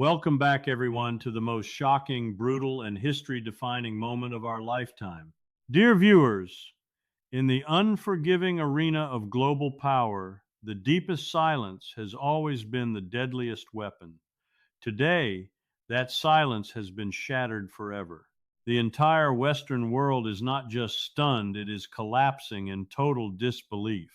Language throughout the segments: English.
Welcome back, everyone, to the most shocking, brutal, and history-defining moment of our lifetime. Dear viewers, in the unforgiving arena of global power, the deepest silence has always been the deadliest weapon. Today, that silence has been shattered forever. The entire Western world is not just stunned, it is collapsing in total disbelief.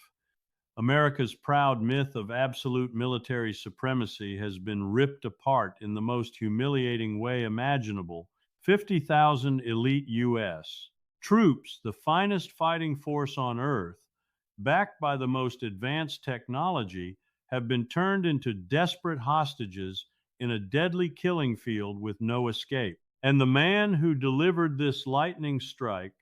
America's proud myth of absolute military supremacy has been ripped apart in the most humiliating way imaginable. 50,000 elite U.S. troops, the finest fighting force on Earth, backed by the most advanced technology, have been turned into desperate hostages in a deadly killing field with no escape. And the man who delivered this lightning strike,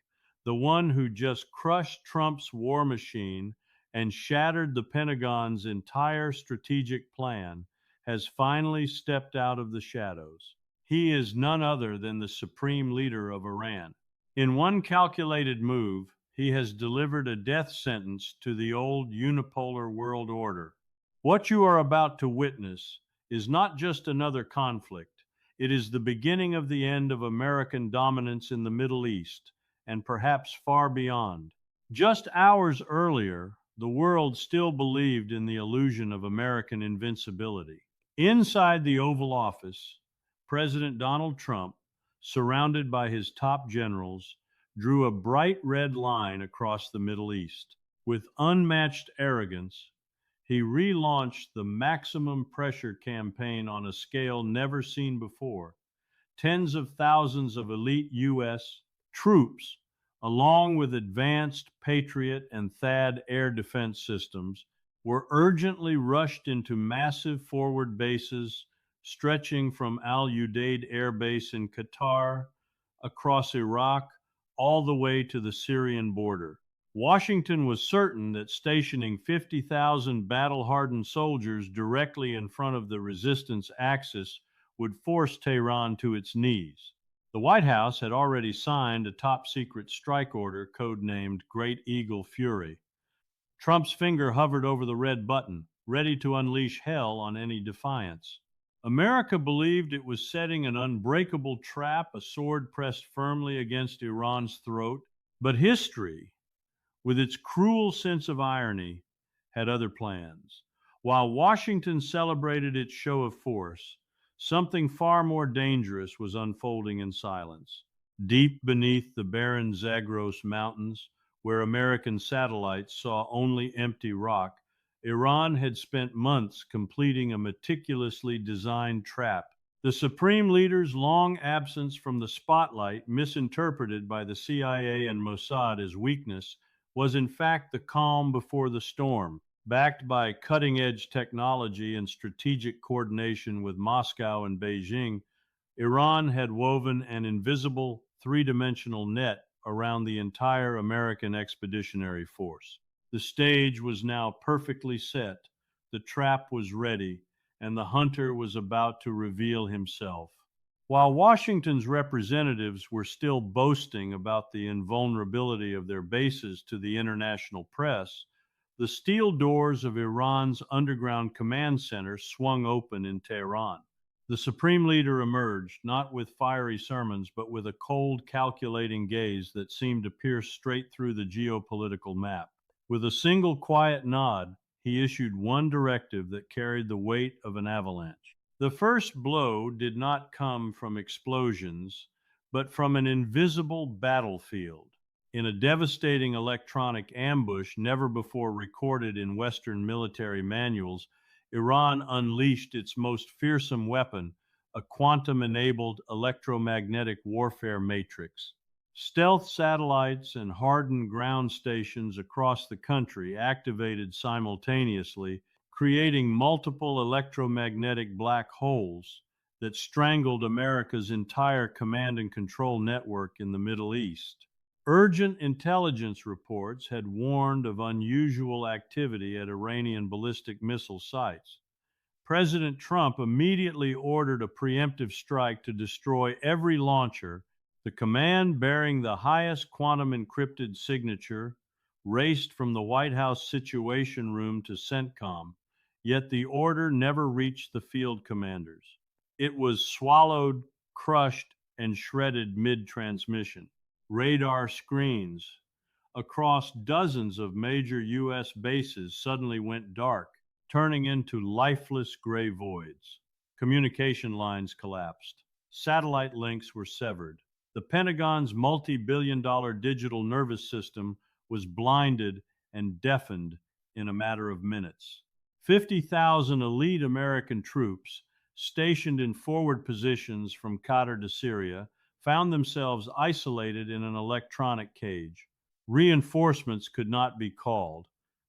the one who just crushed Trump's war machine and shattered the Pentagon's entire strategic plan, has finally stepped out of the shadows. He is none other than the supreme leader of Iran. In one calculated move, he has delivered a death sentence to the old unipolar world order. What you are about to witness is not just another conflict, it is the beginning of the end of American dominance in the Middle East, and perhaps far beyond. Just hours earlier, the world still believed in the illusion of American invincibility. Inside the Oval Office, President Donald Trump, surrounded by his top generals, drew a bright red line across the Middle East. With unmatched arrogance, he relaunched the maximum pressure campaign on a scale never seen before. Tens of thousands of elite U.S. troops, along with advanced Patriot and THAAD air defense systems, were urgently rushed into massive forward bases stretching from Al Udeid Air Base in Qatar, across Iraq, all the way to the Syrian border. Washington was certain that stationing 50,000 battle-hardened soldiers directly in front of the resistance axis would force Tehran to its knees. The White House had already signed a top-secret strike order codenamed Great Eagle Fury. Trump's finger hovered over the red button, ready to unleash hell on any defiance. America believed it was setting an unbreakable trap, a sword pressed firmly against Iran's throat. But history, with its cruel sense of irony, had other plans. While Washington celebrated its show of force, something far more dangerous was unfolding in silence. Deep beneath the barren Zagros Mountains, where American satellites saw only empty rock, Iran had spent months completing a meticulously designed trap. The supreme leader's long absence from the spotlight, misinterpreted by the CIA and Mossad as weakness, was in fact the calm before the storm. Backed by cutting-edge technology and strategic coordination with Moscow and Beijing, Iran had woven an invisible three-dimensional net around the entire American expeditionary force. The stage was now perfectly set, the trap was ready, and the hunter was about to reveal himself. While Washington's representatives were still boasting about the invulnerability of their bases to the international press, the steel doors of Iran's underground command center swung open in Tehran. The supreme leader emerged, not with fiery sermons, but with a cold, calculating gaze that seemed to pierce straight through the geopolitical map. With a single quiet nod, he issued one directive that carried the weight of an avalanche. The first blow did not come from explosions, but from an invisible battlefield. In a devastating electronic ambush never before recorded in Western military manuals, Iran unleashed its most fearsome weapon, a quantum-enabled electromagnetic warfare matrix. Stealth satellites and hardened ground stations across the country activated simultaneously, creating multiple electromagnetic black holes that strangled America's entire command and control network in the Middle East. Urgent intelligence reports had warned of unusual activity at Iranian ballistic missile sites. President Trump immediately ordered a preemptive strike to destroy every launcher. The command, bearing the highest quantum encrypted signature, raced from the White House Situation Room to CENTCOM, yet the order never reached the field commanders. It was swallowed, crushed, and shredded mid-transmission. Radar screens across dozens of major U.S. bases suddenly went dark, turning into lifeless gray voids. Communication lines collapsed. Satellite links were severed. The Pentagon's multi-billion-dollar digital nervous system was blinded and deafened in a matter of minutes. 50,000 elite American troops, stationed in forward positions from Qatar to Syria, found themselves isolated in an electronic cage. Reinforcements could not be called.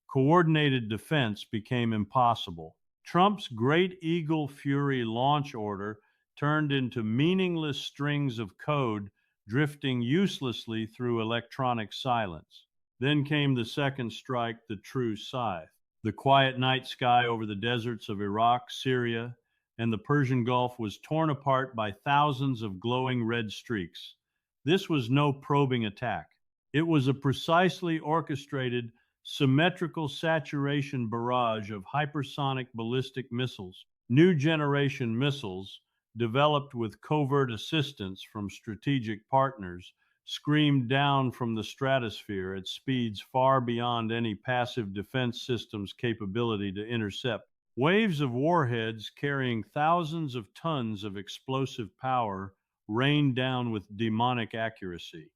Coordinated defense became impossible. Trump's Great Eagle Fury launch order turned into meaningless strings of code drifting uselessly through electronic silence. Then came the second strike, the true scythe. The quiet night sky over the deserts of Iraq, Syria, and the Persian Gulf was torn apart by thousands of glowing red streaks. This was no probing attack. It was a precisely orchestrated, symmetrical saturation barrage of hypersonic ballistic missiles, new generation missiles developed with covert assistance from strategic partners, screamed down from the stratosphere at speeds far beyond any passive defense system's capability to intercept. Waves of warheads carrying thousands of tons of explosive power rained down with demonic accuracy.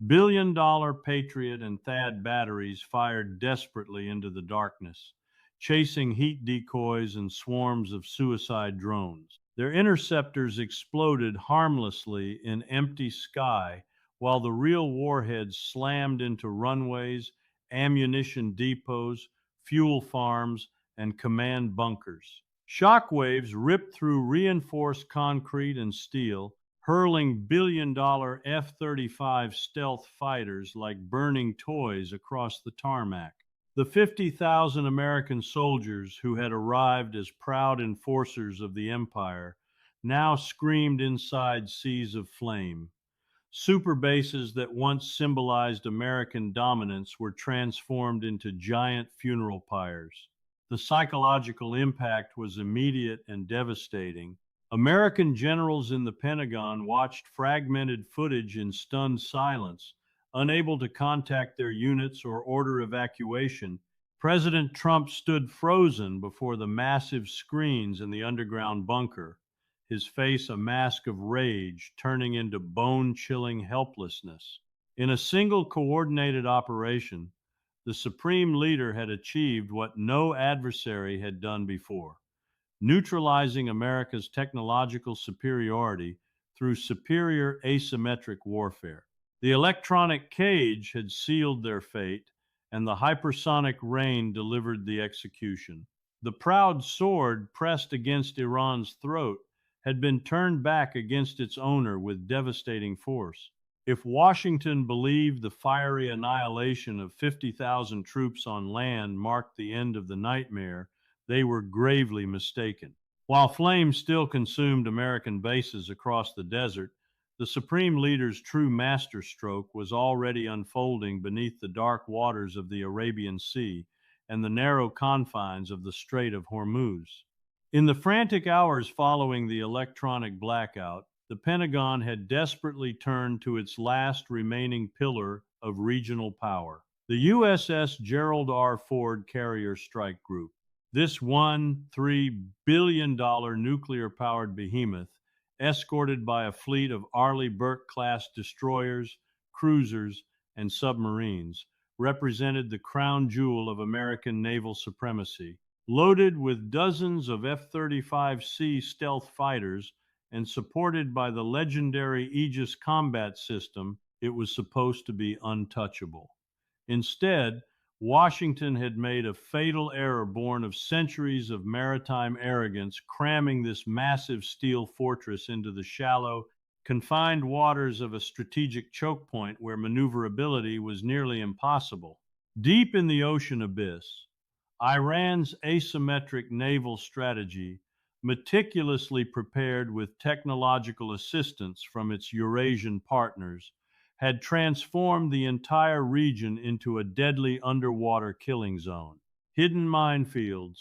Billion-dollar Patriot and THAAD batteries fired desperately into the darkness, chasing heat decoys and swarms of suicide drones. Their interceptors exploded harmlessly in empty sky, while the real warheads slammed into runways, ammunition depots, fuel farms, and command bunkers. Shockwaves ripped through reinforced concrete and steel, hurling billion-dollar F-35 stealth fighters like burning toys across the tarmac. The 50,000 American soldiers who had arrived as proud enforcers of the empire now screamed inside seas of flame. Super bases that once symbolized American dominance were transformed into giant funeral pyres. The psychological impact was immediate and devastating. American generals in the Pentagon watched fragmented footage in stunned silence, unable to contact their units or order evacuation. President Trump stood frozen before the massive screens in the underground bunker, his face a mask of rage turning into bone-chilling helplessness. In a single coordinated operation, the supreme leader had achieved what no adversary had done before, neutralizing America's technological superiority through superior asymmetric warfare. The electronic cage had sealed their fate, and the hypersonic rain delivered the execution. The proud sword pressed against Iran's throat had been turned back against its owner with devastating force. If Washington believed the fiery annihilation of 50,000 troops on land marked the end of the nightmare, they were gravely mistaken. While flames still consumed American bases across the desert, the Supreme Leader's true masterstroke was already unfolding beneath the dark waters of the Arabian Sea and the narrow confines of the Strait of Hormuz. In the frantic hours following the electronic blackout, the Pentagon had desperately turned to its last remaining pillar of regional power, the USS Gerald R. Ford Carrier Strike Group. This $1.3 billion nuclear-powered behemoth, escorted by a fleet of Arleigh Burke-class destroyers, cruisers, and submarines, represented the crown jewel of American naval supremacy. Loaded with dozens of F-35C stealth fighters and supported by the legendary Aegis combat system, it was supposed to be untouchable. Instead, Washington had made a fatal error born of centuries of maritime arrogance, cramming this massive steel fortress into the shallow, confined waters of a strategic choke point where maneuverability was nearly impossible. Deep in the ocean abyss, Iran's asymmetric naval strategy, meticulously prepared with technological assistance from its Eurasian partners, had transformed the entire region into a deadly underwater killing zone. Hidden minefields,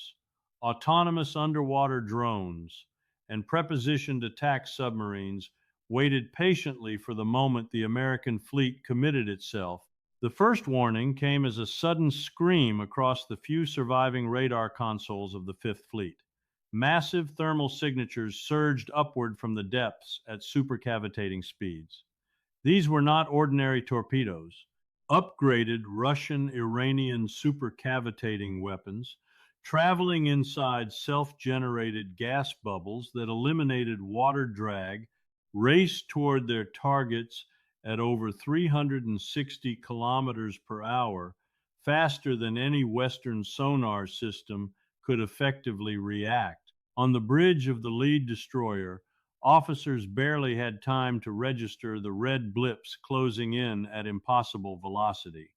autonomous underwater drones, and prepositioned attack submarines waited patiently for the moment the American fleet committed itself. The first warning came as a sudden scream across the few surviving radar consoles of the Fifth Fleet. Massive thermal signatures surged upward from the depths at supercavitating speeds. These were not ordinary torpedoes. Upgraded Russian Iranian supercavitating weapons, traveling inside self generated gas bubbles that eliminated water drag, raced toward their targets at over 360 kilometers per hour, faster than any Western sonar system could effectively react. On the bridge of the lead destroyer, officers barely had time to register the red blips closing in at impossible velocity.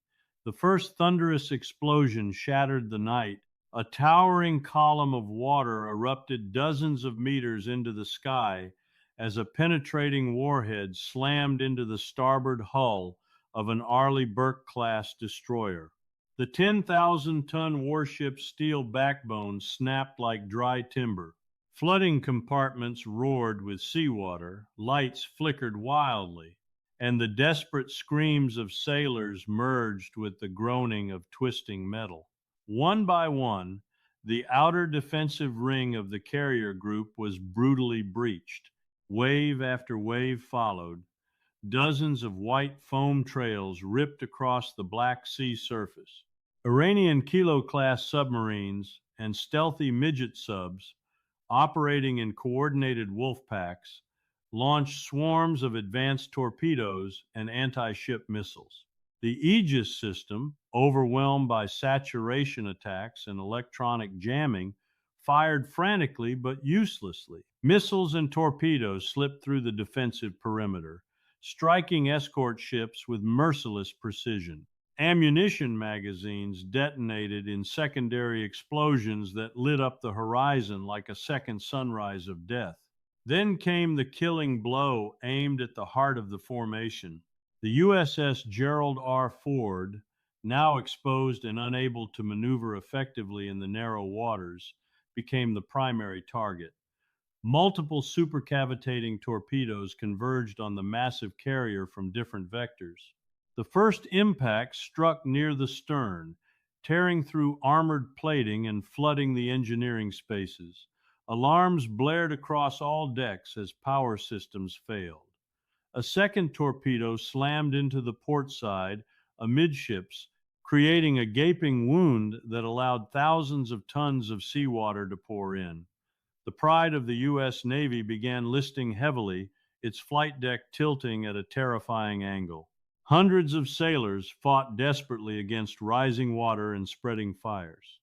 The first thunderous explosion shattered the night. A towering column of water erupted dozens of meters into the sky as a penetrating warhead slammed into the starboard hull of an Arleigh Burke-class destroyer. The 10,000-ton warship's steel backbone snapped like dry timber. Flooding compartments roared with seawater, lights flickered wildly, and the desperate screams of sailors merged with the groaning of twisting metal. One by one, the outer defensive ring of the carrier group was brutally breached. Wave after wave followed. Dozens of white foam trails ripped across the Black Sea surface. Iranian Kilo-class submarines and stealthy midget subs operating in coordinated wolf packs, launched swarms of advanced torpedoes and anti-ship missiles. The Aegis system, overwhelmed by saturation attacks and electronic jamming, fired frantically but uselessly. Missiles and torpedoes slipped through the defensive perimeter, striking escort ships with merciless precision. Ammunition magazines detonated in secondary explosions that lit up the horizon like a second sunrise of death. Then came the killing blow aimed at the heart of the formation. The USS Gerald R. Ford, now exposed and unable to maneuver effectively in the narrow waters, became the primary target. Multiple supercavitating torpedoes converged on the massive carrier from different vectors. The first impact struck near the stern, tearing through armored plating and flooding the engineering spaces. Alarms blared across all decks as power systems failed. A second torpedo slammed into the port side amidships, creating a gaping wound that allowed thousands of tons of seawater to pour in. The pride of the U.S. Navy began listing heavily, its flight deck tilting at a terrifying angle. Hundreds of sailors fought desperately against rising water and spreading fires.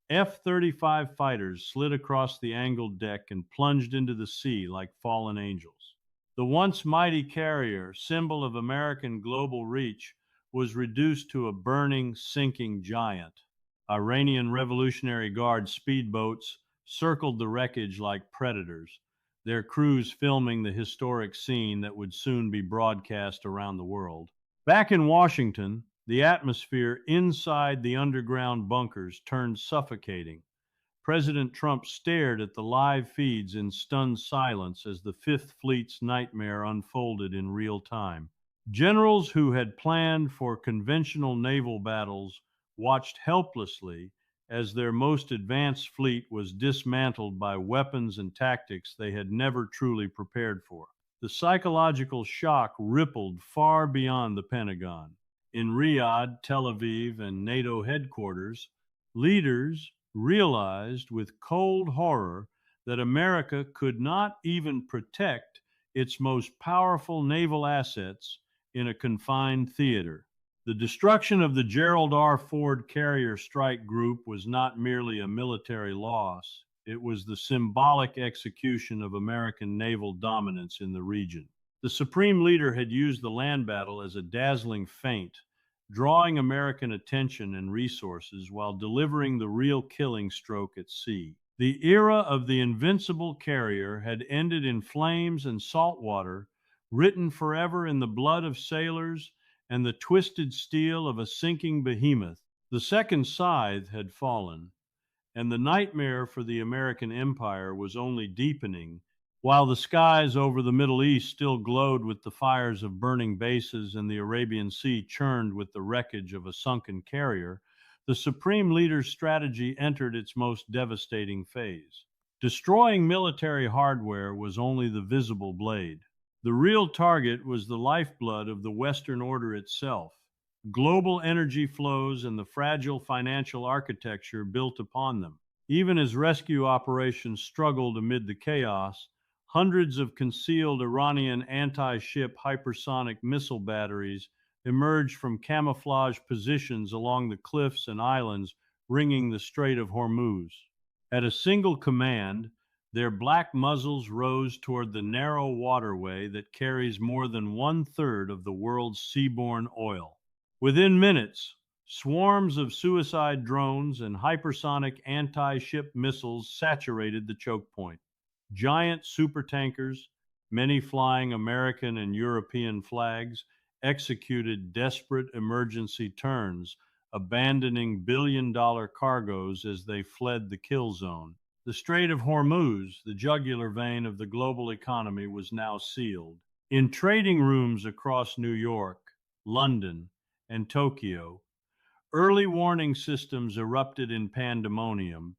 F-35 fighters slid across the angled deck and plunged into the sea like fallen angels. The once mighty carrier, symbol of American global reach, was reduced to a burning, sinking giant. Iranian Revolutionary Guard speedboats circled the wreckage like predators, their crews filming the historic scene that would soon be broadcast around the world. Back in Washington, the atmosphere inside the underground bunkers turned suffocating. President Trump stared at the live feeds in stunned silence as the Fifth Fleet's nightmare unfolded in real time. Generals who had planned for conventional naval battles watched helplessly as their most advanced fleet was dismantled by weapons and tactics they had never truly prepared for. The psychological shock rippled far beyond the Pentagon. In Riyadh, Tel Aviv, and NATO headquarters, leaders realized with cold horror that America could not even protect its most powerful naval assets in a confined theater. The destruction of the Gerald R. Ford Carrier Strike Group was not merely a military loss. It was the symbolic execution of American naval dominance in the region. The Supreme Leader had used the land battle as a dazzling feint, drawing American attention and resources while delivering the real killing stroke at sea. The era of the invincible carrier had ended in flames and salt water, written forever in the blood of sailors and the twisted steel of a sinking behemoth. The second scythe had fallen, and the nightmare for the American empire was only deepening While the skies over the Middle East still glowed with the fires of burning bases and the Arabian Sea churned with the wreckage of a sunken carrier, the Supreme Leader's strategy entered its most devastating phase. Destroying military hardware was only the visible blade. The real target was the lifeblood of the Western order itself. Global energy flows and the fragile financial architecture built upon them. Even as rescue operations struggled amid the chaos, hundreds of concealed Iranian anti-ship hypersonic missile batteries emerged from camouflage positions along the cliffs and islands ringing the Strait of Hormuz. At a single command, their black muzzles rose toward the narrow waterway that carries more than one-third of the world's seaborne oil. Within minutes, swarms of suicide drones and hypersonic anti-ship missiles saturated the choke point. Giant supertankers, many flying American and European flags, executed desperate emergency turns, abandoning billion-dollar cargoes as they fled the kill zone. The Strait of Hormuz, the jugular vein of the global economy, was now sealed. In trading rooms across New York, London, and Tokyo, early warning systems erupted in pandemonium.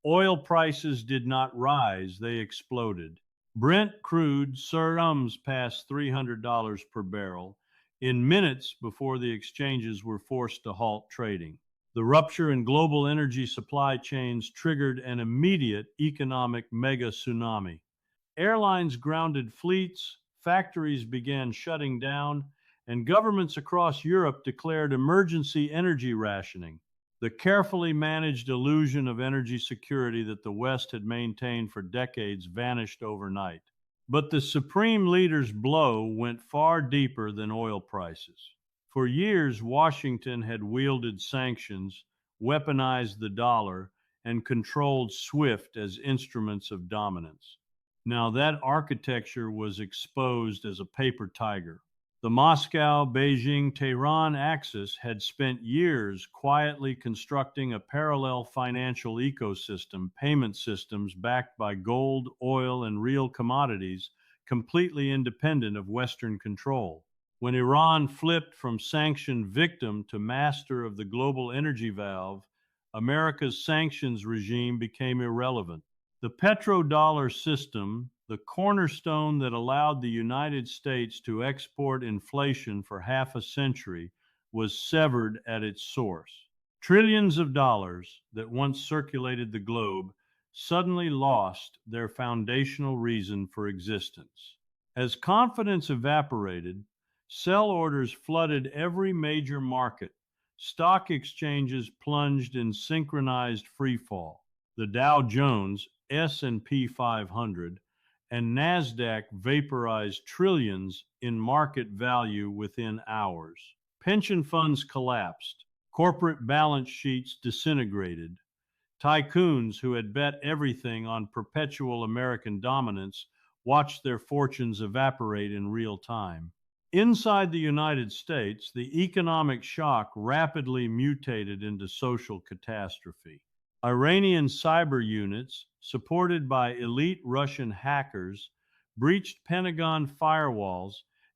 Oil prices did not rise, they exploded. Brent crude surges past $300 per barrel in minutes before the exchanges were forced to halt trading. The rupture in global energy supply chains triggered an immediate economic mega tsunami. Airlines grounded fleets, factories began shutting down, and governments across Europe declared emergency energy rationing. The carefully managed illusion of energy security that the West had maintained for decades vanished overnight. But the Supreme Leader's blow went far deeper than oil prices. For years, Washington had wielded sanctions, weaponized the dollar, and controlled SWIFT as instruments of dominance. Now that architecture was exposed as a paper tiger. The Moscow, Beijing, Tehran axis had spent years quietly constructing a parallel financial ecosystem, payment systems backed by gold, oil, and real commodities, completely independent of Western control. When Iran flipped from sanctioned victim to master of the global energy valve, America's sanctions regime became irrelevant. The petrodollar system, the cornerstone that allowed the United States to export inflation for half a century, was severed at its source. Trillions of dollars that once circulated the globe suddenly lost their foundational reason for existence. As confidence evaporated, sell orders flooded every major market. Stock exchanges plunged in synchronized freefall. The Dow Jones, S&P 500, and NASDAQ vaporized trillions in market value within hours. Pension funds collapsed. Corporate balance sheets disintegrated. Tycoons who had bet everything on perpetual American dominance watched their fortunes evaporate in real time. Inside the United States, the economic shock rapidly mutated into social catastrophe. Iranian cyber units, supported by elite Russian hackers, breached Pentagon firewalls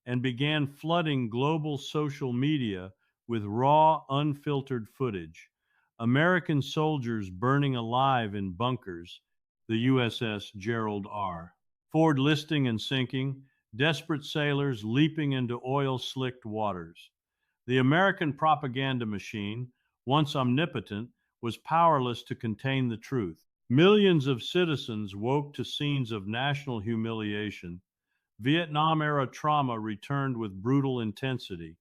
and began flooding global social media with raw, unfiltered footage. American soldiers burning alive in bunkers, the USS Gerald R. Ford listing and sinking, desperate sailors leaping into oil-slicked waters. The American propaganda machine, once omnipotent, was powerless to contain the truth. Millions of citizens woke to scenes of national humiliation. Vietnam-era trauma returned with brutal intensity.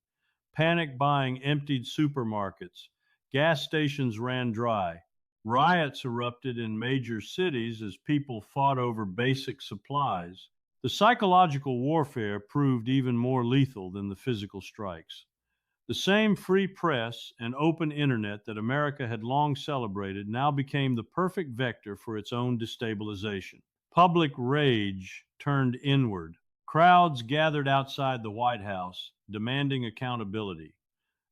Panic buying emptied supermarkets. Gas stations ran dry. Riots erupted in major cities as people fought over basic supplies. The psychological warfare proved even more lethal than the physical strikes. The same free press and open internet that America had long celebrated now became the perfect vector for its own destabilization. Public rage turned inward. Crowds gathered outside the White House, demanding accountability.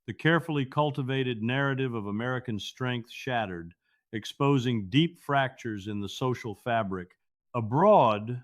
The carefully cultivated narrative of American strength shattered, exposing deep fractures in the social fabric. Abroad,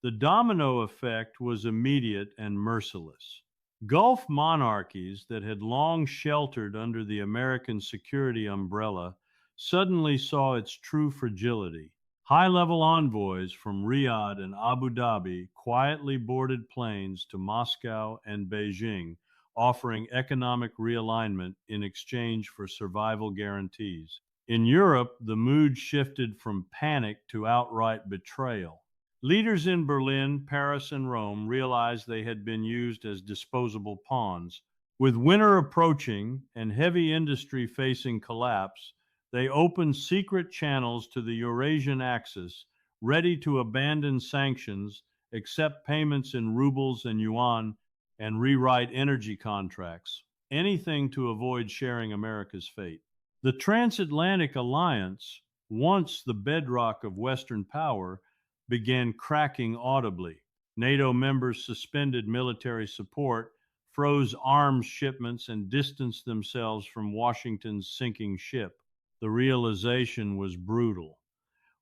The domino effect was immediate and merciless. Gulf monarchies that had long sheltered under the American security umbrella suddenly saw its true fragility. High level envoys from Riyadh and Abu Dhabi quietly boarded planes to Moscow and Beijing, offering economic realignment in exchange for survival guarantees. In Europe, the mood shifted from panic to outright betrayal. Leaders in Berlin, Paris, and Rome realized they had been used as disposable pawns. With winter approaching and heavy industry facing collapse, they opened secret channels to the Eurasian Axis, ready to abandon sanctions, accept payments in rubles and yuan, and rewrite energy contracts. Anything to avoid sharing America's fate. The transatlantic alliance, once the bedrock of Western power, began cracking audibly. NATO members suspended military support, froze arms shipments, and distanced themselves from Washington's sinking ship. The realization was brutal.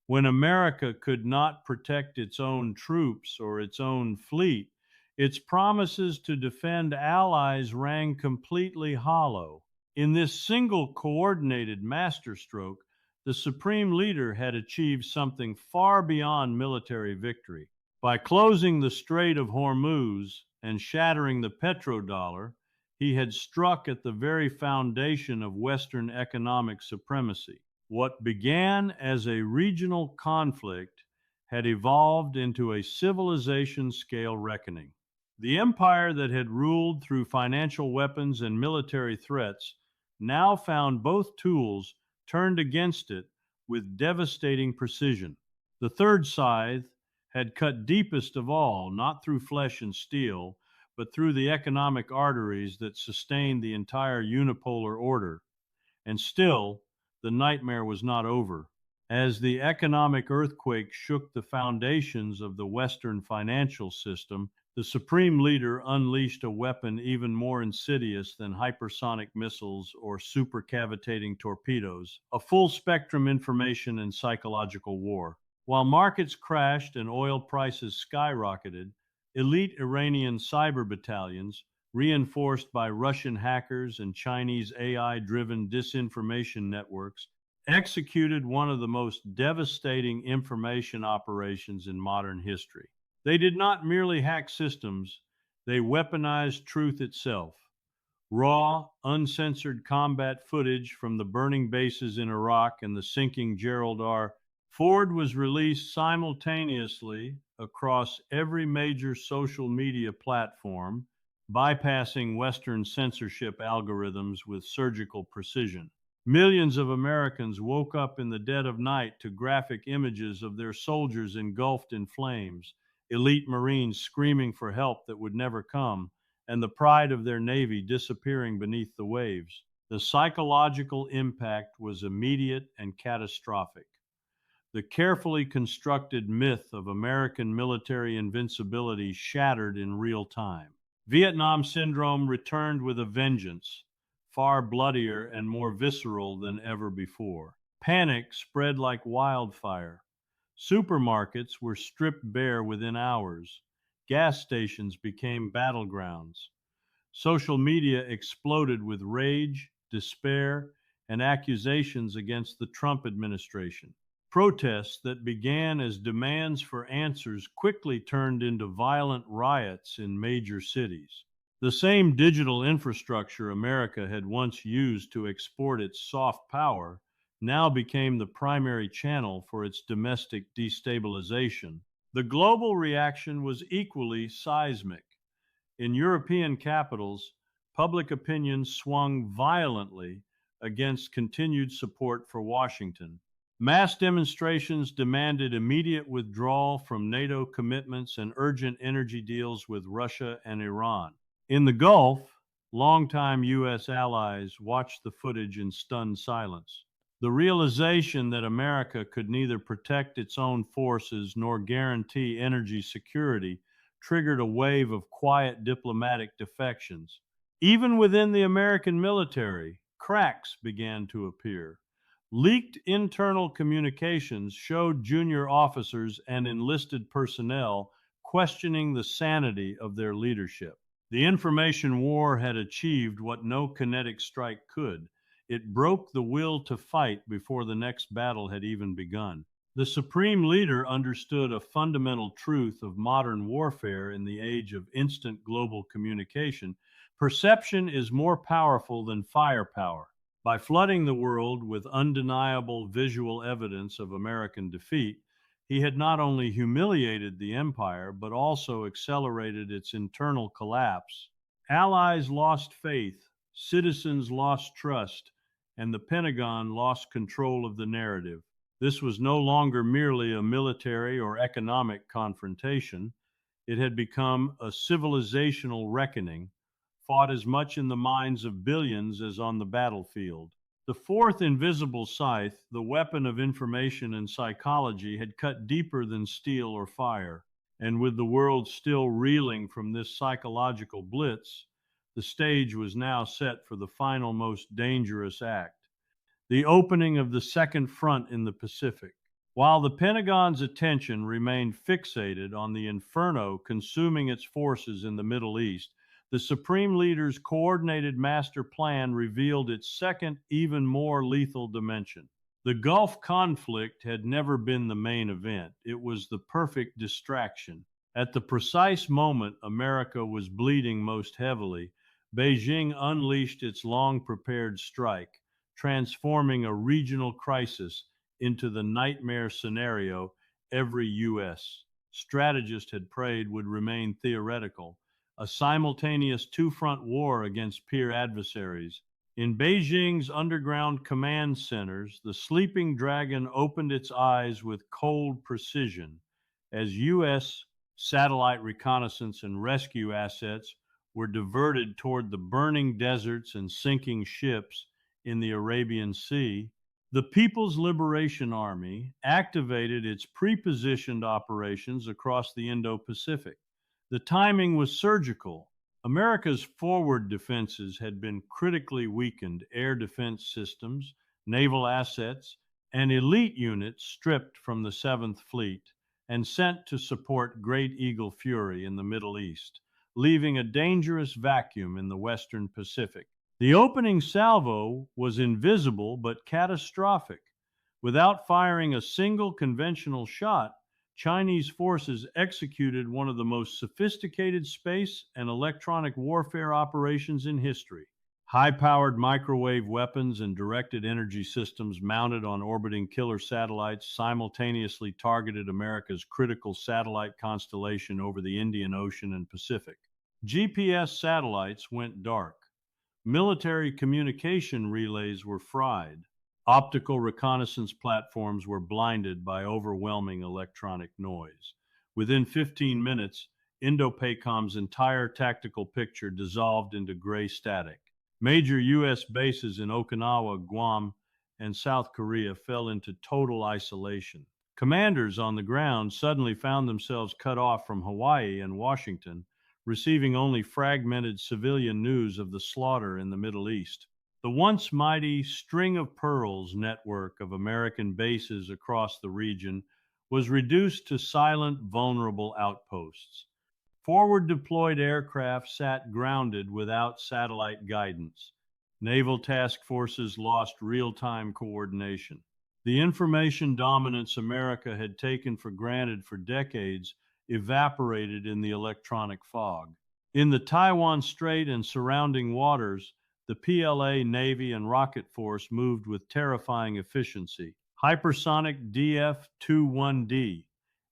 When America could not protect its own troops or its own fleet, its promises to defend allies rang completely hollow. In this single coordinated masterstroke, the supreme leader had achieved something far beyond military victory. By closing the Strait of Hormuz and shattering the petrodollar, he had struck at the very foundation of Western economic supremacy. What began as a regional conflict had evolved into a civilization scale reckoning. The empire that had ruled through financial weapons and military threats now found both tools turned against it with devastating precision. The third scythe had cut deepest of all, not through flesh and steel, but through the economic arteries that sustained the entire unipolar order. And still, the nightmare was not over. As the economic earthquake shook the foundations of the Western financial system, the supreme leader unleashed a weapon even more insidious than hypersonic missiles or supercavitating torpedoes, a full spectrum information and psychological war. While markets crashed and oil prices skyrocketed, elite Iranian cyber battalions, reinforced by Russian hackers and Chinese AI-driven disinformation networks, executed one of the most devastating information operations in modern history. They did not merely hack systems, they weaponized truth itself. Raw, uncensored combat footage from the burning bases in Iraq and the sinking Gerald R. Ford was released simultaneously across every major social media platform, bypassing Western censorship algorithms with surgical precision. Millions of Americans woke up in the dead of night to graphic images of their soldiers engulfed in flames, elite Marines screaming for help that would never come, and the pride of their Navy disappearing beneath the waves. The psychological impact was immediate and catastrophic. The carefully constructed myth of American military invincibility shattered in real time. Vietnam syndrome returned with a vengeance, far bloodier and more visceral than ever before. Panic spread like wildfire. Supermarkets were stripped bare within hours. Gas stations became battlegrounds. Social media exploded with rage, despair, and accusations against the Trump administration. Protests that began as demands for answers quickly turned into violent riots in major cities. The same digital infrastructure America had once used to export its soft power now became the primary channel for its domestic destabilization. The global reaction was equally seismic. In European capitals, public opinion swung violently against continued support for Washington. Mass demonstrations demanded immediate withdrawal from NATO commitments and urgent energy deals with Russia and Iran. In the Gulf, longtime U.S. allies watched the footage in stunned silence. The realization that America could neither protect its own forces nor guarantee energy security triggered a wave of quiet diplomatic defections. Even within the American military, cracks began to appear. Leaked internal communications showed junior officers and enlisted personnel questioning the sanity of their leadership. The information war had achieved what no kinetic strike could. It broke the will to fight before the next battle had even begun. The supreme leader understood a fundamental truth of modern warfare in the age of instant global communication. Perception is more powerful than firepower. By flooding the world with undeniable visual evidence of American defeat, he had not only humiliated the empire, but also accelerated its internal collapse. Allies lost faith, citizens lost trust, and the Pentagon lost control of the narrative. This was no longer merely a military or economic confrontation. It had become a civilizational reckoning, fought as much in the minds of billions as on the battlefield. The fourth invisible scythe, the weapon of information and psychology, had cut deeper than steel or fire. And with the world still reeling from this psychological blitz, the stage was now set for the final, most dangerous act, the opening of the second front in the Pacific. While the Pentagon's attention remained fixated on the inferno consuming its forces in the Middle East, the Supreme Leader's coordinated master plan revealed its second, even more lethal dimension. The Gulf conflict had never been the main event. It was the perfect distraction. At the precise moment America was bleeding most heavily, Beijing unleashed its long-prepared strike, transforming a regional crisis into the nightmare scenario every U.S. strategist had prayed would remain theoretical, a simultaneous two-front war against peer adversaries. In Beijing's underground command centers, the sleeping dragon opened its eyes with cold precision as U.S. satellite reconnaissance and rescue assets were diverted toward the burning deserts and sinking ships in the Arabian Sea. The People's Liberation Army activated its pre-positioned operations across the Indo-Pacific. The timing was surgical. America's forward defenses had been critically weakened, air defense systems, naval assets, and elite units stripped from the 7th Fleet and sent to support Great Eagle Fury in the Middle East, leaving a dangerous vacuum in the Western Pacific. The opening salvo was invisible but catastrophic. Without firing a single conventional shot, Chinese forces executed one of the most sophisticated space and electronic warfare operations in history. High-powered microwave weapons and directed energy systems mounted on orbiting killer satellites simultaneously targeted America's critical satellite constellation over the Indian Ocean and Pacific. GPS satellites went dark. Military communication relays were fried. Optical reconnaissance platforms were blinded by overwhelming electronic noise. Within 15 minutes, Indo-PACOM's entire tactical picture dissolved into gray static. Major U.S. bases in Okinawa, Guam, and South Korea fell into total isolation. Commanders on the ground suddenly found themselves cut off from Hawaii and Washington, receiving only fragmented civilian news of the slaughter in the Middle East. The once mighty String of Pearls network of American bases across the region was reduced to silent, vulnerable outposts. Forward deployed aircraft sat grounded without satellite guidance. Naval task forces lost real-time coordination. The information dominance America had taken for granted for decades evaporated in the electronic fog. In the Taiwan Strait and surrounding waters, the PLA Navy and rocket force moved with terrifying efficiency. Hypersonic DF-21D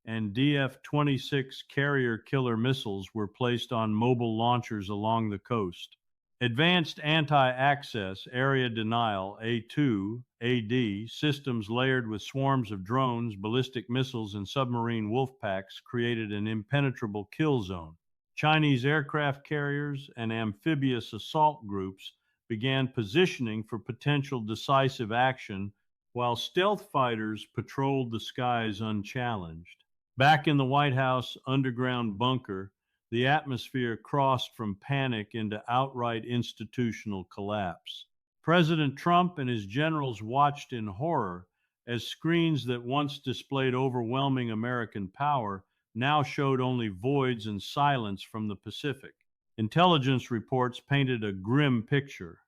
and DF-26 carrier killer missiles were placed on mobile launchers along the coast. Advanced anti-access area denial A2/AD systems layered with swarms of drones, ballistic missiles, and submarine wolf packs created an impenetrable kill zone. Chinese aircraft carriers and amphibious assault groups began positioning for potential decisive action while stealth fighters patrolled the skies unchallenged. Back in the White House underground bunker, the atmosphere crossed from panic into outright institutional collapse. President Trump and his generals watched in horror as screens that once displayed overwhelming American power now showed only voids and silence from the Pacific. Intelligence reports painted a grim picture.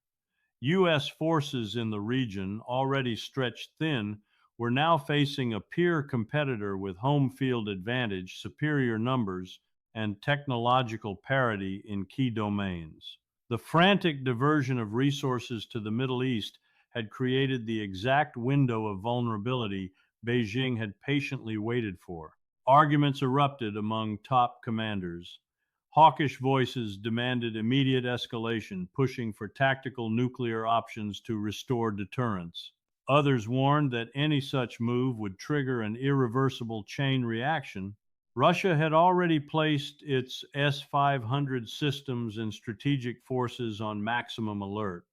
U.S. forces in the region, already stretched thin, were now facing a peer competitor with home field advantage, superior numbers, and technological parity in key domains. The frantic diversion of resources to the Middle East had created the exact window of vulnerability Beijing had patiently waited for. Arguments erupted among top commanders. Hawkish voices demanded immediate escalation, pushing for tactical nuclear options to restore deterrence. Others warned that any such move would trigger an irreversible chain reaction. Russia had already placed its S-500 systems and strategic forces on maximum alert.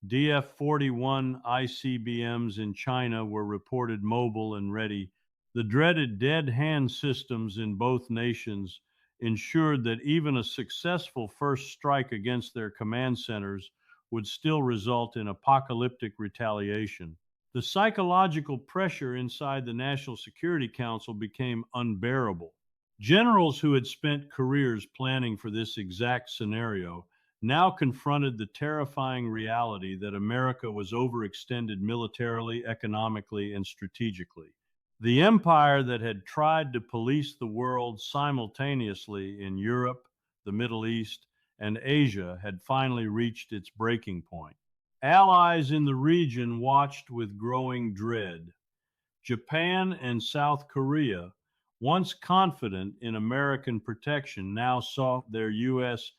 DF-41 ICBMs in China were reported mobile and ready. The dreaded dead hand systems in both nations ensured that even a successful first strike against their command centers would still result in apocalyptic retaliation. The psychological pressure inside the National Security Council became unbearable. Generals who had spent careers planning for this exact scenario now confronted the terrifying reality that America was overextended militarily, economically, and strategically. The empire that had tried to police the world simultaneously in Europe, the Middle East, and Asia had finally reached its breaking point. Allies in the region watched with growing dread. Japan and South Korea, once confident in American protection, now saw their U.S.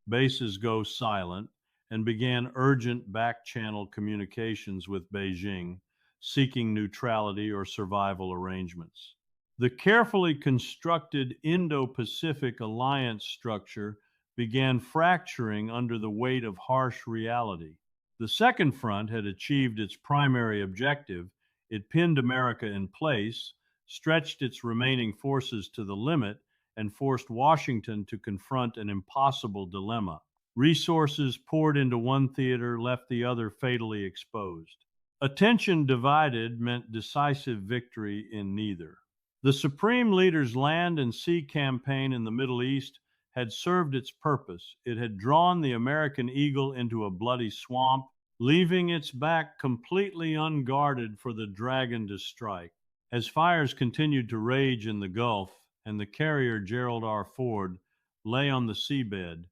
bases go silent and began urgent back-channel communications with Beijing, seeking neutrality or survival arrangements. The carefully constructed Indo-Pacific alliance structure began fracturing under the weight of harsh reality. The Second Front had achieved its primary objective. It pinned America in place, stretched its remaining forces to the limit, and forced Washington to confront an impossible dilemma. Resources poured into one theater left the other fatally exposed. Attention divided meant decisive victory in neither. The Supreme Leader's land and sea campaign in the Middle East had served its purpose. It had drawn the American eagle into a bloody swamp, leaving its back completely unguarded for the dragon to strike. As fires continued to rage in the Gulf and the carrier Gerald R. Ford lay on the seabed,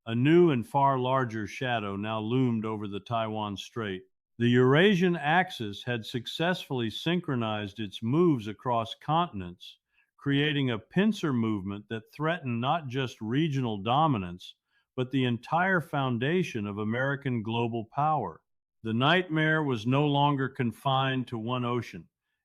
a new and far larger shadow now loomed over the Taiwan Strait. The Eurasian axis had successfully synchronized its moves across continents, creating a pincer movement that threatened not just regional dominance, but the entire foundation of American global power. The nightmare was no longer confined to one ocean.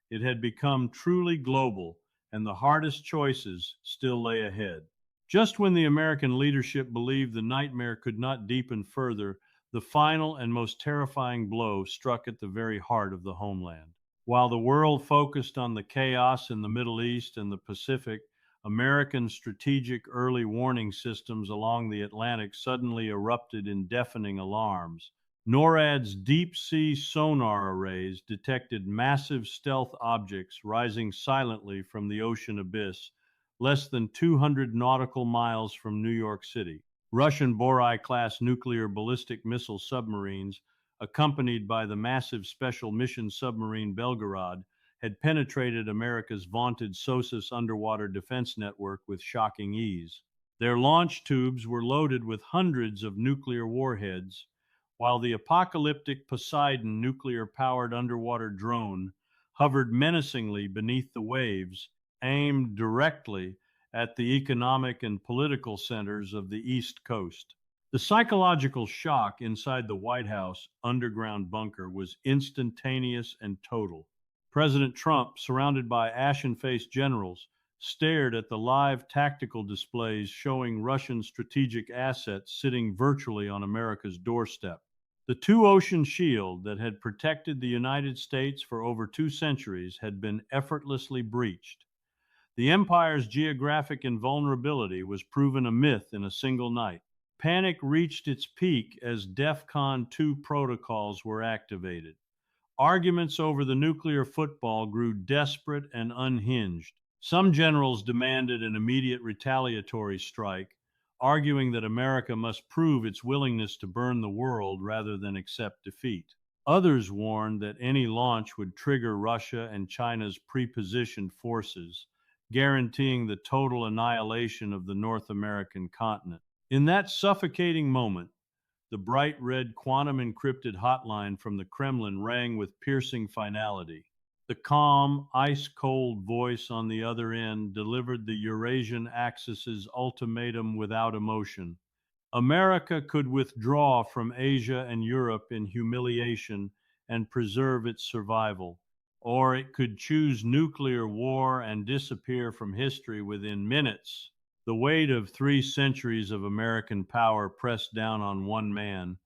It had become truly global, and the hardest choices still lay ahead. Just when the American leadership believed the nightmare could not deepen further, the final and most terrifying blow struck at the very heart of the homeland. While the world focused on the chaos in the Middle East and the Pacific, American strategic early warning systems along the Atlantic suddenly erupted in deafening alarms. NORAD's deep-sea sonar arrays detected massive stealth objects rising silently from the ocean abyss, less than 200 nautical miles from New York City. Russian Borai-class nuclear ballistic missile submarines, accompanied by the massive special mission submarine Belgorod, had penetrated America's vaunted SOSUS underwater defense network with shocking ease. Their launch tubes were loaded with hundreds of nuclear warheads, while the apocalyptic Poseidon nuclear-powered underwater drone hovered menacingly beneath the waves, aimed directly at the economic and political centers of the East Coast. The psychological shock inside the White House underground bunker was instantaneous and total. President Trump, surrounded by ashen-faced generals, stared at the live tactical displays showing Russian strategic assets sitting virtually on America's doorstep. The two-ocean shield that had protected the United States for over 2 centuries had been effortlessly breached. The empire's geographic invulnerability was proven a myth in a single night. Panic reached its peak as DEFCON 2 protocols were activated. Arguments over the nuclear football grew desperate and unhinged. Some generals demanded an immediate retaliatory strike, arguing that America must prove its willingness to burn the world rather than accept defeat. Others warned that any launch would trigger Russia and China's prepositioned forces, guaranteeing the total annihilation of the North American continent. In that suffocating moment, the bright red quantum encrypted hotline from the Kremlin rang with piercing finality. The calm, ice cold voice on the other end delivered the Eurasian Axis's ultimatum without emotion. America could withdraw from Asia and Europe in humiliation and preserve its survival, or it could choose nuclear war and disappear from history within minutes. The weight of 3 centuries of American power pressed down on one man.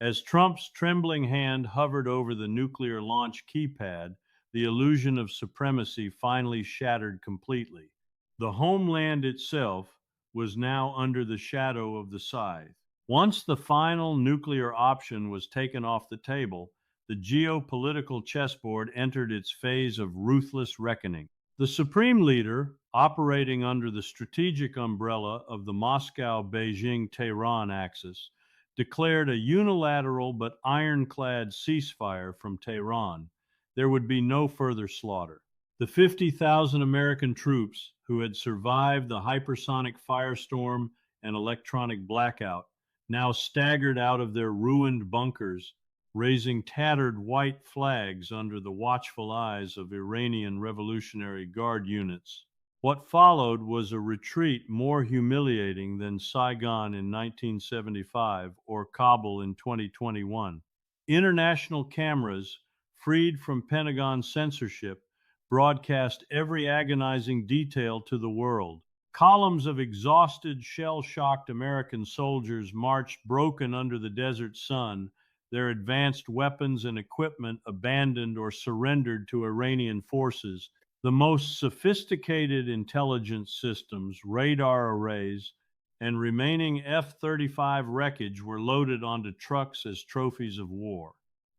As Trump's trembling hand hovered over the nuclear launch keypad, the illusion of supremacy finally shattered completely. The homeland itself was now under the shadow of the scythe. Once the final nuclear option was taken off the table, the geopolitical chessboard entered its phase of ruthless reckoning. The supreme leader, operating under the strategic umbrella of the Moscow-Beijing-Tehran axis, declared a unilateral but ironclad ceasefire from Tehran. There would be no further slaughter. The 50,000 American troops who had survived the hypersonic firestorm and electronic blackout now staggered out of their ruined bunkers, raising tattered white flags under the watchful eyes of Iranian Revolutionary Guard units. What followed was a retreat more humiliating than Saigon in 1975 or Kabul in 2021. International cameras, freed from Pentagon censorship, broadcast every agonizing detail to the world. Columns of exhausted, shell-shocked American soldiers marched broken under the desert sun, their advanced weapons and equipment abandoned or surrendered to Iranian forces. The most sophisticated intelligence systems, radar arrays, and remaining F-35 wreckage were loaded onto trucks as trophies of war.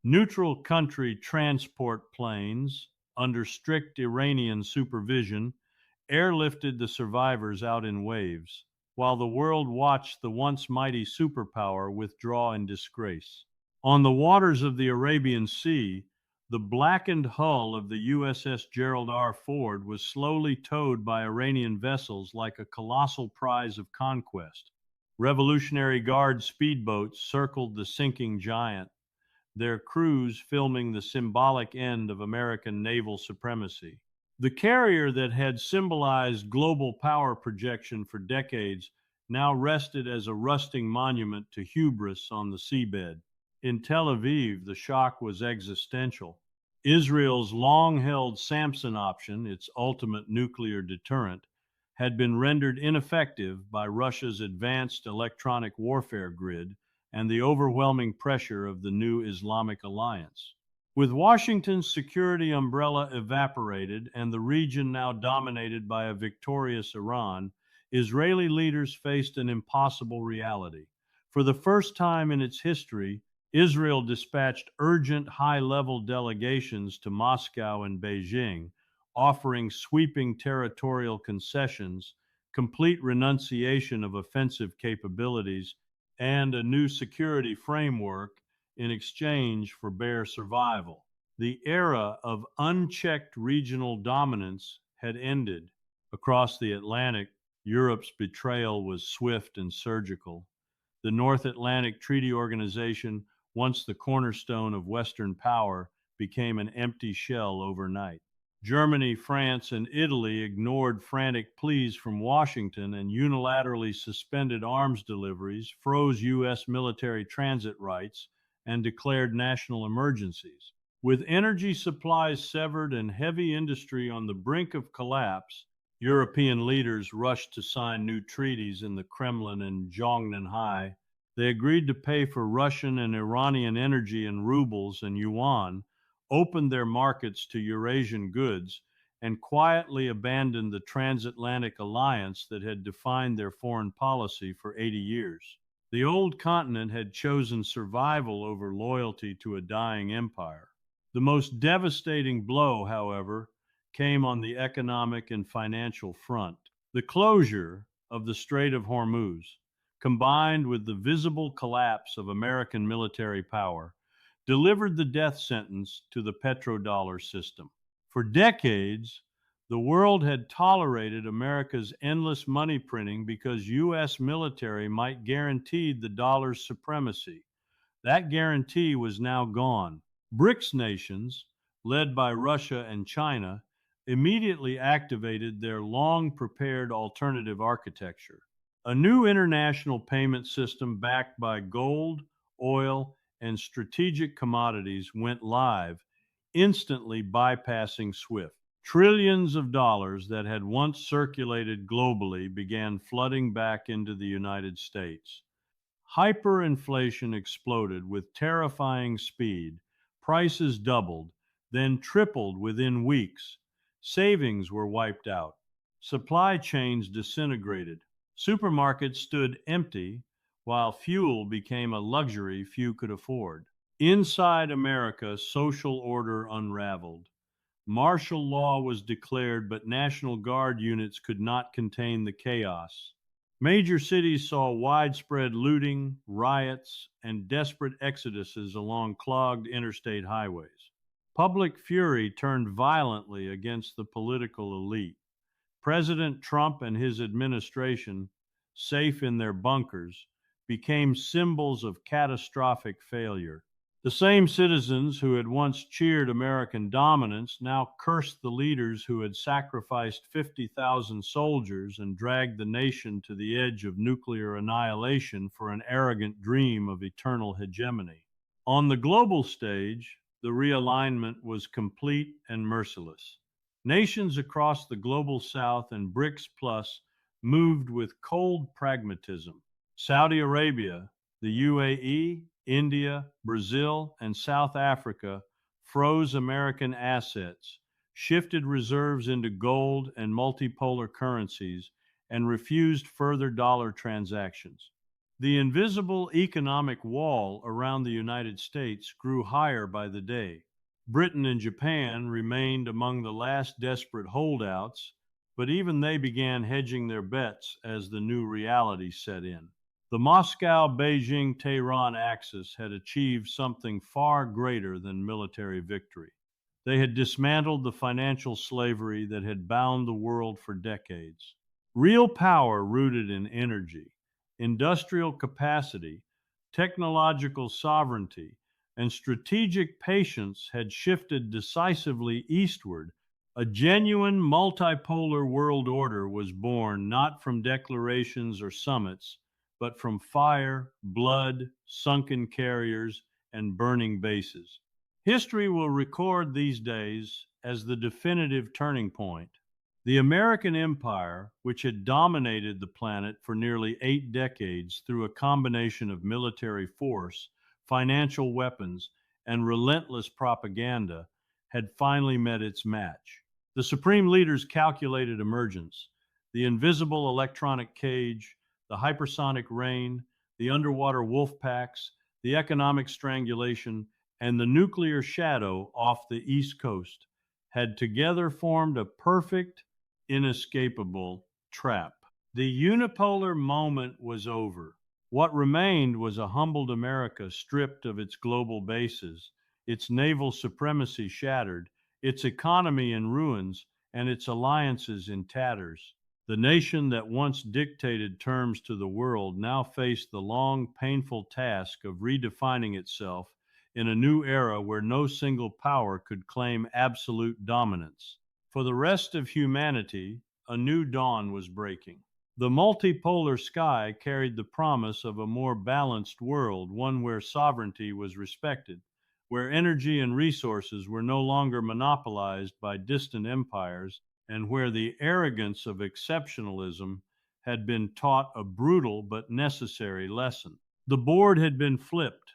Neutral country transport planes, under strict Iranian supervision, airlifted the survivors out in waves, while the world watched the once mighty superpower withdraw in disgrace. On the waters of the Arabian Sea, the blackened hull of the USS Gerald R. Ford was slowly towed by Iranian vessels like a colossal prize of conquest. Revolutionary Guard speedboats circled the sinking giant, their crews filming the symbolic end of American naval supremacy. The carrier that had symbolized global power projection for decades now rested as a rusting monument to hubris on the seabed. In Tel Aviv, the shock was existential. Israel's long-held Samson option, its ultimate nuclear deterrent, had been rendered ineffective by Russia's advanced electronic warfare grid and the overwhelming pressure of the new Islamic alliance. With Washington's security umbrella evaporated and the region now dominated by a victorious Iran, Israeli leaders faced an impossible reality. For the first time in its history, Israel dispatched urgent high-level delegations to Moscow and Beijing, offering sweeping territorial concessions, complete renunciation of offensive capabilities, and a new security framework in exchange for bare survival. The era of unchecked regional dominance had ended. Across the Atlantic, Europe's betrayal was swift and surgical. The North Atlantic Treaty Organization, once the cornerstone of Western power, became an empty shell overnight. Germany, France, and Italy ignored frantic pleas from Washington and unilaterally suspended arms deliveries, froze U.S. military transit rights, and declared national emergencies. With energy supplies severed and heavy industry on the brink of collapse, European leaders rushed to sign new treaties in the Kremlin and Zhongnanhai. They agreed to pay for Russian and Iranian energy in rubles and yuan, opened their markets to Eurasian goods, and quietly abandoned the transatlantic alliance that had defined their foreign policy for 80 years. The old continent had chosen survival over loyalty to a dying empire. The most devastating blow, however, came on the economic and financial front. The closure of the Strait of Hormuz, combined with the visible collapse of American military power, delivered the death sentence to the petrodollar system. For decades, the world had tolerated America's endless money printing because U.S. military might guarantee the dollar's supremacy. That guarantee was now gone. BRICS nations, led by Russia and China, immediately activated their long prepared alternative architecture. A new international payment system backed by gold, oil, and strategic commodities went live, instantly bypassing SWIFT. Trillions of dollars that had once circulated globally began flooding back into the United States. Hyperinflation exploded with terrifying speed. Prices doubled, then tripled within weeks. Savings were wiped out. Supply chains disintegrated. Supermarkets stood empty while fuel became a luxury few could afford. Inside America, social order unraveled. Martial law was declared, but National Guard units could not contain the chaos. Major cities saw widespread looting, riots, and desperate exoduses along clogged interstate highways. Public fury turned violently against the political elite. President Trump and his administration, safe in their bunkers, became symbols of catastrophic failure. The same citizens who had once cheered American dominance now cursed the leaders who had sacrificed 50,000 soldiers and dragged the nation to the edge of nuclear annihilation for an arrogant dream of eternal hegemony. On the global stage, the realignment was complete and merciless. Nations across the global south and BRICS Plus moved with cold pragmatism. Saudi Arabia, the UAE, India, Brazil, and South Africa froze American assets, shifted reserves into gold and multipolar currencies, and refused further dollar transactions. The invisible economic wall around the United States grew higher by the day. Britain and Japan remained among the last desperate holdouts, but even they began hedging their bets as the new reality set in. The Moscow-Beijing-Tehran axis had achieved something far greater than military victory. They had dismantled the financial slavery that had bound the world for decades. Real power rooted in energy, industrial capacity, technological sovereignty, and strategic patience had shifted decisively eastward. A genuine multipolar world order was born not from declarations or summits, but from fire, blood, sunken carriers, and burning bases. History will record these days as the definitive turning point. The American empire, which had dominated the planet for nearly 8 decades through a combination of military force, financial weapons, and relentless propaganda, had finally met its match. The supreme leaders' calculated emergence, the invisible electronic cage, the hypersonic rain, the underwater wolf packs, the economic strangulation, and the nuclear shadow off the East Coast had together formed a perfect, inescapable trap. The unipolar moment was over. What remained was a humbled America stripped of its global bases, its naval supremacy shattered, its economy in ruins, and its alliances in tatters. The nation that once dictated terms to the world now faced the long, painful task of redefining itself in a new era where no single power could claim absolute dominance. For the rest of humanity, a new dawn was breaking. The multipolar sky carried the promise of a more balanced world, one where sovereignty was respected, where energy and resources were no longer monopolized by distant empires, and where the arrogance of exceptionalism had been taught a brutal but necessary lesson. The board had been flipped.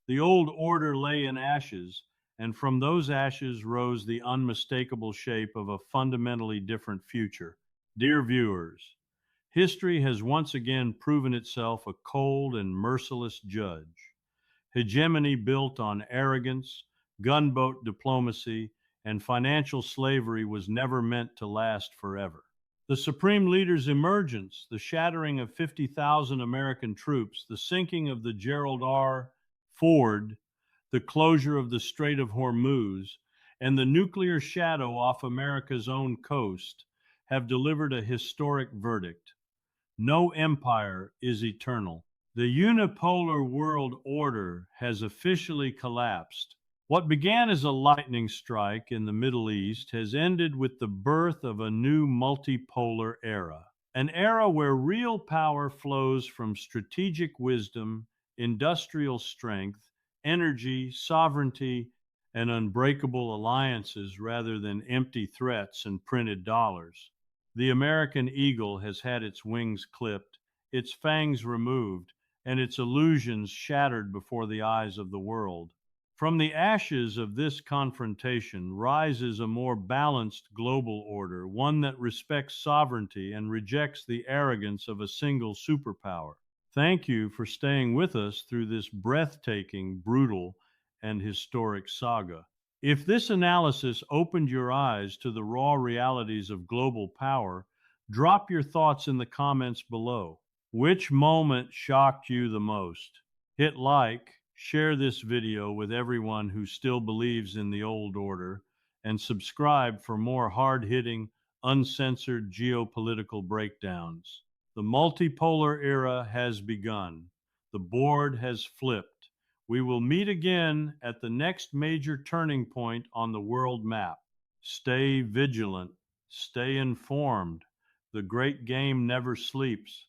The old order lay in ashes, and from those ashes rose the unmistakable shape of a fundamentally different future. Dear viewers, history has once again proven itself a cold and merciless judge. Hegemony built on arrogance, gunboat diplomacy, and financial slavery was never meant to last forever. The Supreme Leader's emergence, the shattering of 50,000 American troops, the sinking of the Gerald R. Ford, the closure of the Strait of Hormuz, and the nuclear shadow off America's own coast have delivered a historic verdict. No empire is eternal. The unipolar world order has officially collapsed. What began as a lightning strike in the Middle East has ended with the birth of a new multipolar era, an era where real power flows from strategic wisdom, industrial strength, energy, sovereignty, and unbreakable alliances rather than empty threats and printed dollars. The American eagle has had its wings clipped, its fangs removed, and its illusions shattered before the eyes of the world. From the ashes of this confrontation rises a more balanced global order, one that respects sovereignty and rejects the arrogance of a single superpower. Thank you for staying with us through this breathtaking, brutal, and historic saga. If this analysis opened your eyes to the raw realities of global power, drop your thoughts in the comments below. Which moment shocked you the most? Hit like, share this video with everyone who still believes in the old order, and subscribe for more hard-hitting, uncensored geopolitical breakdowns. The multipolar era has begun. The board has flipped. We will meet again at the next major turning point on the world map. Stay vigilant. Stay informed. The great game never sleeps.